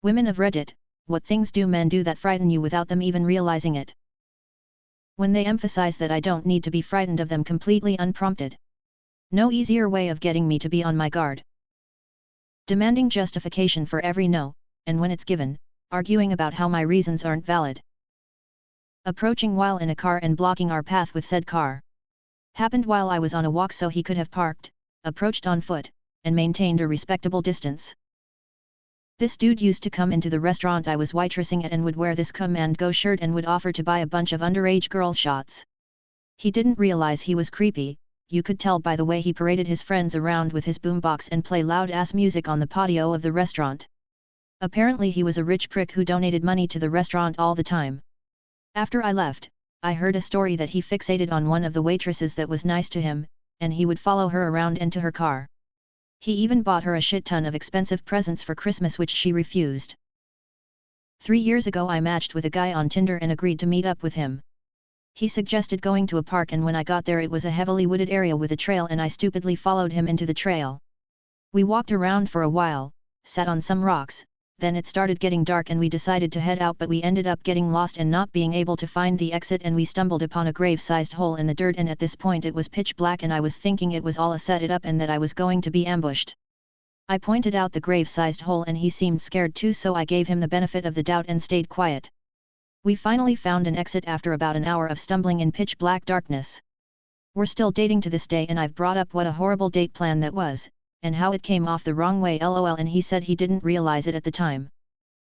Women of Reddit, what things do men do that frighten you without them even realizing it? When they emphasize that I don't need to be frightened of them completely unprompted. No easier way of getting me to be on my guard. Demanding justification for every no, and when it's given, arguing about how my reasons aren't valid. Approaching while in a car and blocking our path with said car. Happened while I was on a walk so he could have parked, approached on foot, and maintained a respectable distance. This dude used to come into the restaurant I was waitressing at and would wear this come and go shirt and would offer to buy a bunch of underage girl shots. He didn't realize he was creepy, you could tell by the way he paraded his friends around with his boombox and play loud-ass music on the patio of the restaurant. Apparently he was a rich prick who donated money to the restaurant all the time. After I left, I heard a story that he fixated on one of the waitresses that was nice to him, and he would follow her around into her car. He even bought her a shit ton of expensive presents for Christmas which she refused. 3 years ago I matched with a guy on Tinder and agreed to meet up with him. He suggested going to a park and when I got there it was a heavily wooded area with a trail and I stupidly followed him into the trail. We walked around for a while, sat on some rocks, then it started getting dark and we decided to head out but we ended up getting lost and not being able to find the exit and we stumbled upon a grave-sized hole in the dirt and at this point it was pitch black and I was thinking it was all a set it up and that I was going to be ambushed. I pointed out the grave-sized hole and he seemed scared too so I gave him the benefit of the doubt and stayed quiet. We finally found an exit after about an hour of stumbling in pitch black darkness. We're still dating to this day and I've brought up what a horrible date plan that was, and how it came off the wrong way lol and he said he didn't realize it at the time.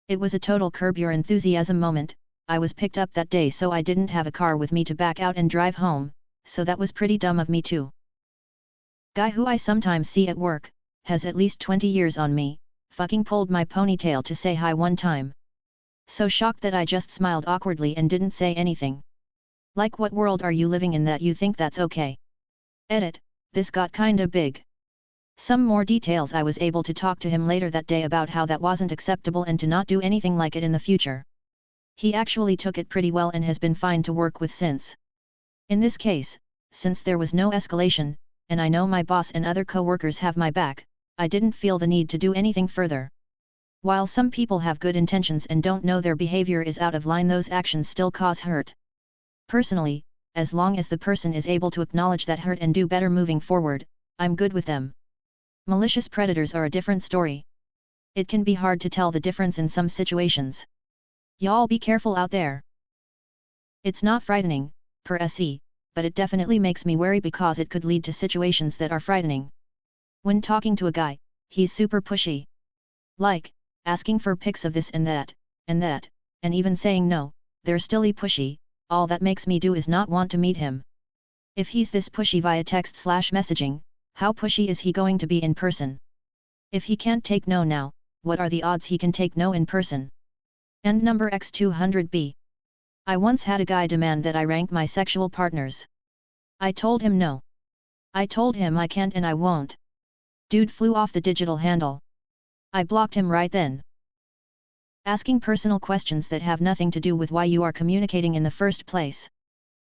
It was a total curb your enthusiasm moment. I was picked up that day so I didn't have a car with me to back out and drive home, so that was pretty dumb of me too. Guy who I sometimes see at work, has at least 20 years on me, fucking pulled my ponytail to say hi one time. So shocked that I just smiled awkwardly and didn't say anything. Like what world are you living in that you think that's okay? Edit, this got kinda big. Some more details I was able to talk to him later that day about how that wasn't acceptable and to not do anything like it in the future. He actually took it pretty well and has been fine to work with since. In this case, since there was no escalation, and I know my boss and other co-workers have my back, I didn't feel the need to do anything further. While some people have good intentions and don't know their behavior is out of line, those actions still cause hurt. Personally, as long as the person is able to acknowledge that hurt and do better moving forward, I'm good with them. Malicious predators are a different story. It can be hard to tell the difference in some situations. Y'all be careful out there. It's not frightening, per se, but it definitely makes me wary because it could lead to situations that are frightening. When talking to a guy, he's super pushy. Like, asking for pics of this and that, and even saying no, they're stilly pushy. All that makes me do is not want to meet him. If he's this pushy via text/messaging, how pushy is he going to be in person? If he can't take no now, what are the odds he can take no in person? And number X200B. I once had a guy demand that I rank my sexual partners. I told him no. I told him I can't and I won't. Dude flew off the digital handle. I blocked him right then. Asking personal questions that have nothing to do with why you are communicating in the first place.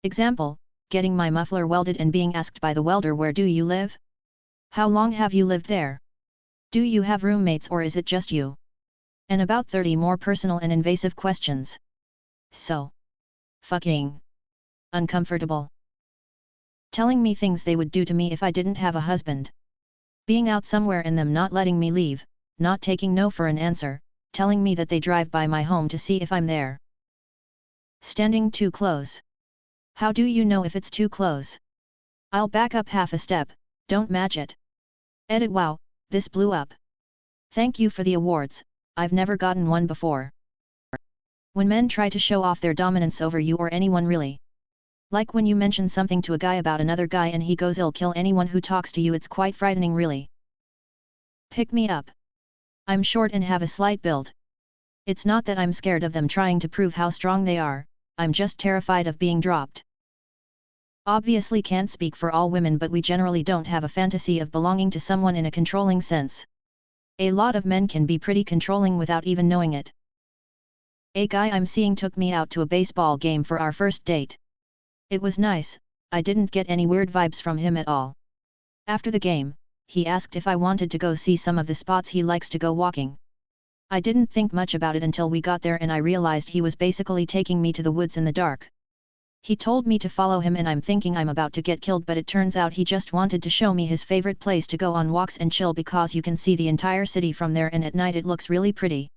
Example, getting my muffler welded and being asked by the welder, where do you live? How long have you lived there? Do you have roommates or is it just you? And about 30 more personal and invasive questions. So fucking uncomfortable. Telling me things they would do to me if I didn't have a husband. Being out somewhere and them not letting me leave, not taking no for an answer, telling me that they drive by my home to see if I'm there. Standing too close. How do you know if it's too close? I'll back up half a step, don't match it. Edit wow, this blew up. Thank you for the awards, I've never gotten one before. When men try to show off their dominance over you or anyone really. Like when you mention something to a guy about another guy and he goes ill kill anyone who talks to you, it's quite frightening really. Pick me up. I'm short and have a slight build. It's not that I'm scared of them trying to prove how strong they are, I'm just terrified of being dropped. Obviously can't speak for all women, but we generally don't have a fantasy of belonging to someone in a controlling sense. A lot of men can be pretty controlling without even knowing it. A guy I'm seeing took me out to a baseball game for our first date. It was nice, I didn't get any weird vibes from him at all. After the game, he asked if I wanted to go see some of the spots he likes to go walking. I didn't think much about it until we got there and I realized he was basically taking me to the woods in the dark. He told me to follow him and I'm thinking I'm about to get killed, but it turns out he just wanted to show me his favorite place to go on walks and chill because you can see the entire city from there and at night it looks really pretty.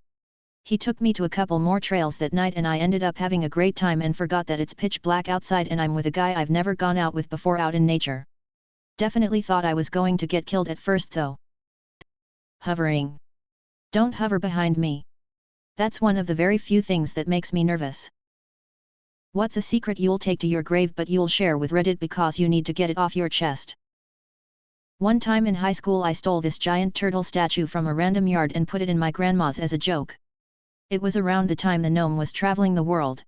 He took me to a couple more trails that night and I ended up having a great time and forgot that it's pitch black outside and I'm with a guy I've never gone out with before out in nature. Definitely thought I was going to get killed at first though. Hovering. Don't hover behind me. That's one of the very few things that makes me nervous. What's a secret you'll take to your grave but you'll share with Reddit because you need to get it off your chest? One time in high school I stole this giant turtle statue from a random yard and put it in my grandma's as a joke. It was around the time the gnome was traveling the world.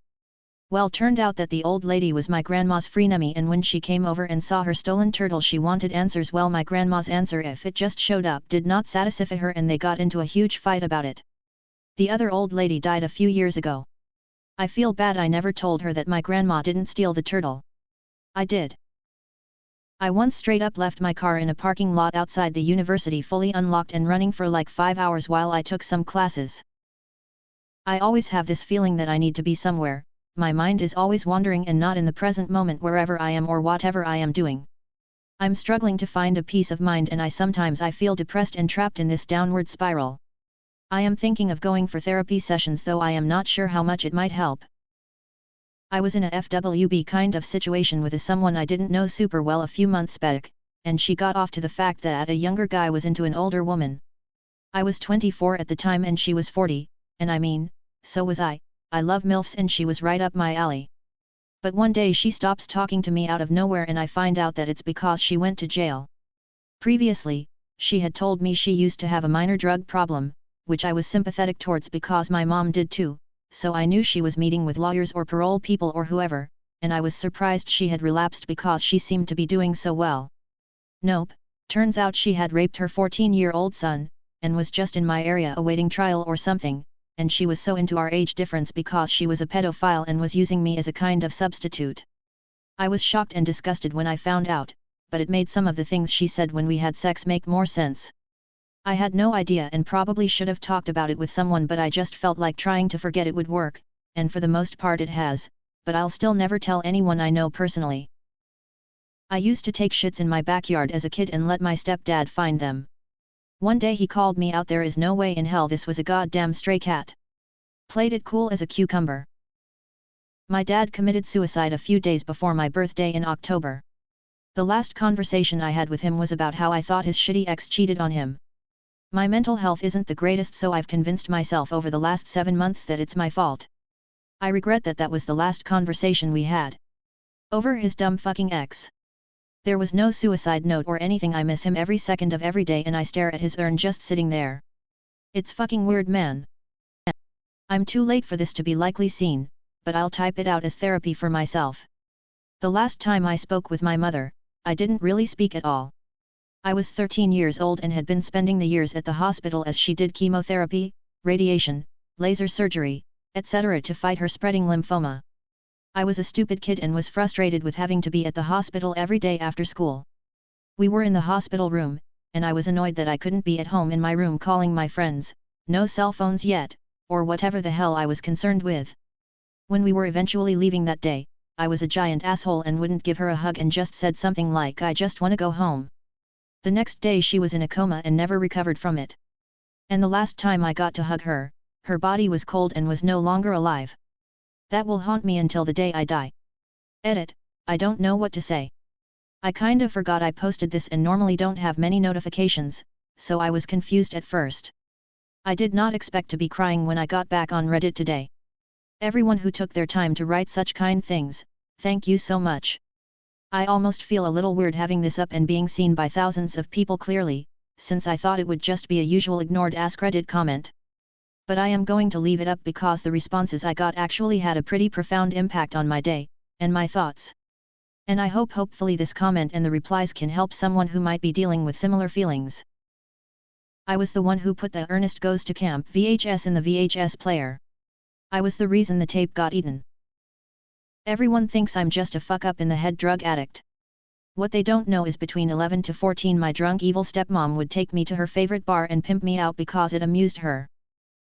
Well, turned out that the old lady was my grandma's frenemy and when she came over and saw her stolen turtle she wanted answers. Well, my grandma's answer, if it just showed up, did not satisfy her and they got into a huge fight about it. The other old lady died a few years ago. I feel bad I never told her that my grandma didn't steal the turtle. I did. I once straight up left my car in a parking lot outside the university fully unlocked and running for like 5 hours while I took some classes. I always have this feeling that I need to be somewhere, my mind is always wandering and not in the present moment wherever I am or whatever I am doing. I'm struggling to find a peace of mind and sometimes I feel depressed and trapped in this downward spiral. I am thinking of going for therapy sessions though I am not sure how much it might help. I was in a FWB kind of situation with someone I didn't know super well a few months back, and she got off to the fact that a younger guy was into an older woman. I was 24 at the time and she was 40, and I mean, so was I love MILFs and she was right up my alley. But one day she stops talking to me out of nowhere and I find out that it's because she went to jail. Previously, she had told me she used to have a minor drug problem, which I was sympathetic towards because my mom did too, so I knew she was meeting with lawyers or parole people or whoever, and I was surprised she had relapsed because she seemed to be doing so well. Nope, turns out she had raped her 14-year-old son, and was just in my area awaiting trial or something, and she was so into our age difference because she was a pedophile and was using me as a kind of substitute. I was shocked and disgusted when I found out, but it made some of the things she said when we had sex make more sense. I had no idea and probably should have talked about it with someone, but I just felt like trying to forget it would work, and for the most part it has, but I'll still never tell anyone I know personally. I used to take shits in my backyard as a kid and let my stepdad find them. One day he called me out, there is no way in hell this was a goddamn stray cat. Played it cool as a cucumber. My dad committed suicide a few days before my birthday in October. The last conversation I had with him was about how I thought his shitty ex cheated on him. My mental health isn't the greatest, so I've convinced myself over the last 7 months that it's my fault. I regret that that was the last conversation we had. Over his dumb fucking ex. There was no suicide note or anything. I miss him every second of every day and I stare at his urn just sitting there. It's fucking weird, man. I'm too late for this to be likely seen, but I'll type it out as therapy for myself. The last time I spoke with my mother, I didn't really speak at all. I was 13 years old and had been spending the years at the hospital as she did chemotherapy, radiation, laser surgery, etc. to fight her spreading lymphoma. I was a stupid kid and was frustrated with having to be at the hospital every day after school. We were in the hospital room, and I was annoyed that I couldn't be at home in my room calling my friends, no cell phones yet, or whatever the hell I was concerned with. When we were eventually leaving that day, I was a giant asshole and wouldn't give her a hug and just said something like, I just want to go home. The next day she was in a coma and never recovered from it. And the last time I got to hug her, her body was cold and was no longer alive. That will haunt me until the day I die. Edit, I don't know what to say. I kind of forgot I posted this and normally don't have many notifications, so I was confused at first. I did not expect to be crying when I got back on Reddit today. Everyone who took their time to write such kind things, thank you so much. I almost feel a little weird having this up and being seen by thousands of people clearly, since I thought it would just be a usual ignored AskReddit comment. But I am going to leave it up because the responses I got actually had a pretty profound impact on my day, and my thoughts. And I hopefully this comment and the replies can help someone who might be dealing with similar feelings. I was the one who put the Ernest Goes to Camp VHS in the VHS player. I was the reason the tape got eaten. Everyone thinks I'm just a fuck-up in the head drug addict. What they don't know is between 11 to 14 my drunk evil stepmom would take me to her favorite bar and pimp me out because it amused her.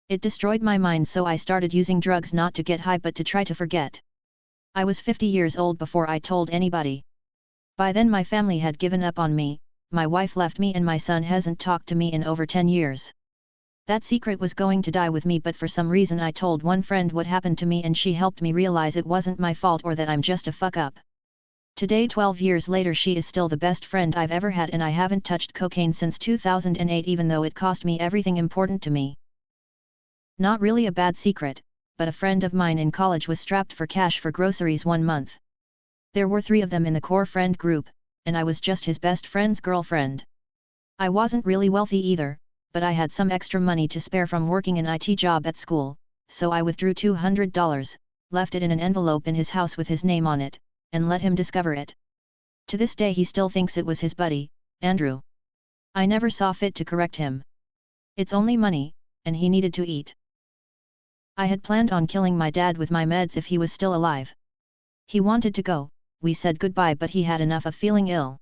It destroyed my mind, so I started using drugs not to get high but to try to forget. I was 50 years old before I told anybody. By then my family had given up on me, my wife left me and my son hasn't talked to me in over 10 years. That secret was going to die with me, but for some reason I told one friend what happened to me and she helped me realize it wasn't my fault or that I'm just a fuck up. Today, 12 years later, she is still the best friend I've ever had, and I haven't touched cocaine since 2008 even though it cost me everything important to me. Not really a bad secret, but a friend of mine in college was strapped for cash for groceries one month. There were 3 of them in the core friend group, and I was just his best friend's girlfriend. I wasn't really wealthy either, but I had some extra money to spare from working an IT job at school, so I withdrew $200, left it in an envelope in his house with his name on it, and let him discover it. To this day he still thinks it was his buddy, Andrew. I never saw fit to correct him. It's only money, and he needed to eat. I had planned on killing my dad with my meds if he was still alive. He wanted to go, we said goodbye, but he had enough of feeling ill.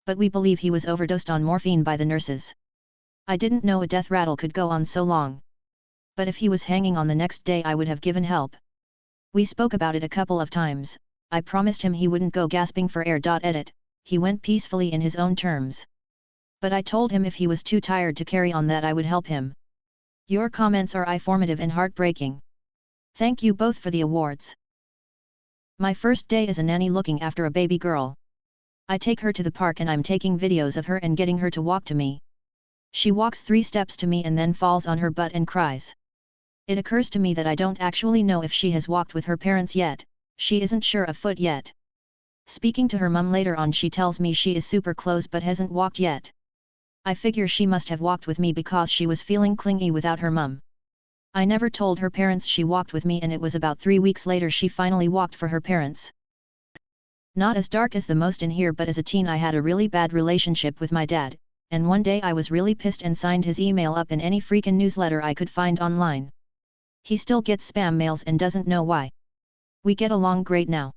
But we believe he was overdosed on morphine by the nurses. I didn't know a death rattle could go on so long. But if he was hanging on the next day I would have given help. We spoke about it a couple of times. I promised him he wouldn't go gasping for air. Edit, he went peacefully in his own terms. But I told him if he was too tired to carry on that I would help him. Your comments are informative and heartbreaking. Thank you both for the awards. My first day as a nanny looking after a baby girl. I take her to the park and I'm taking videos of her and getting her to walk to me. She walks 3 steps to me and then falls on her butt and cries. It occurs to me that I don't actually know if she has walked with her parents yet, she isn't sure of foot yet. Speaking to her mum later on, she tells me she is super close but hasn't walked yet. I figure she must have walked with me because she was feeling clingy without her mum. I never told her parents she walked with me, and it was about 3 weeks later she finally walked for her parents. Not as dark as the most in here, but as a teen I had a really bad relationship with my dad, and one day I was really pissed and signed his email up in any freaking newsletter I could find online. He still gets spam mails and doesn't know why. We get along great now.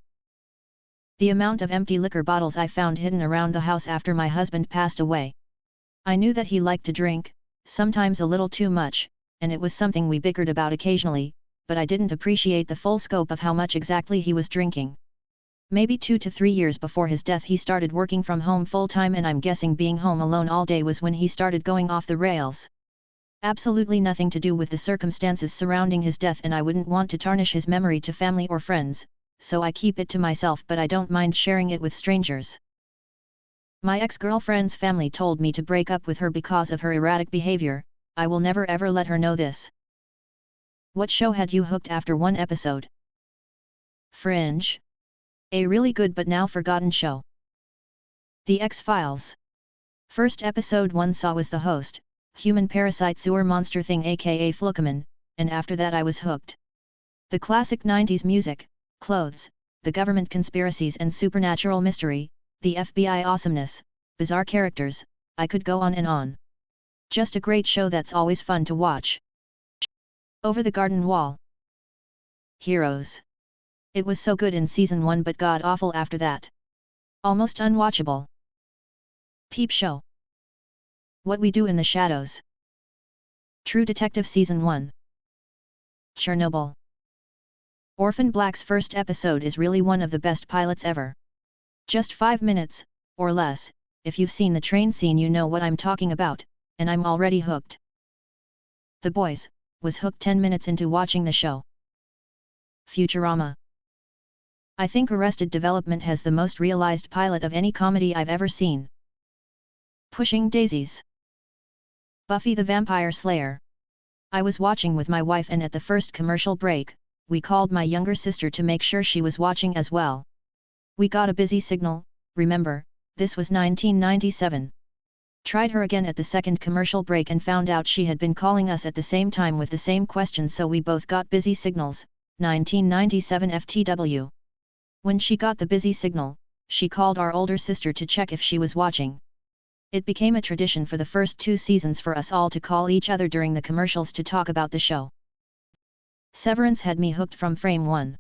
The amount of empty liquor bottles I found hidden around the house after my husband passed away. I knew that he liked to drink, sometimes a little too much, and it was something we bickered about occasionally, but I didn't appreciate the full scope of how much exactly he was drinking. Maybe 2 to 3 years before his death he started working from home full-time, and I'm guessing being home alone all day was when he started going off the rails. Absolutely nothing to do with the circumstances surrounding his death, and I wouldn't want to tarnish his memory to family or friends, so I keep it to myself, but I don't mind sharing it with strangers. My ex-girlfriend's family told me to break up with her because of her erratic behavior. I will never ever let her know this. What show had you hooked after 1 episode? Fringe. A really good but now forgotten show. The X-Files. First episode 1 saw was the host, human parasite sewer monster thing aka Flukaman, and after that I was hooked. The classic 90s music, clothes, the government conspiracies and supernatural mystery, the FBI awesomeness, bizarre characters, I could go on and on. Just a great show that's always fun to watch. Over the Garden Wall. Heroes. It was so good in season 1 but god awful after that. Almost unwatchable. Peep Show. What We Do in the Shadows. True Detective season 1. Chernobyl. Orphan Black's first episode is really one of the best pilots ever. Just 5 minutes, or less, if you've seen the train scene you know what I'm talking about, and I'm already hooked. The Boys, was hooked 10 minutes into watching the show. Futurama. I think Arrested Development has the most realized pilot of any comedy I've ever seen. Pushing Daisies. Buffy the Vampire Slayer. I was watching with my wife, and at the first commercial break, we called my younger sister to make sure she was watching as well. We got a busy signal, remember, this was 1997. Tried her again at the second commercial break and found out she had been calling us at the same time with the same question, so we both got busy signals, 1997 FTW. When she got the busy signal, she called our older sister to check if she was watching. It became a tradition for the first 2 seasons for us all to call each other during the commercials to talk about the show. Severance had me hooked from frame 1.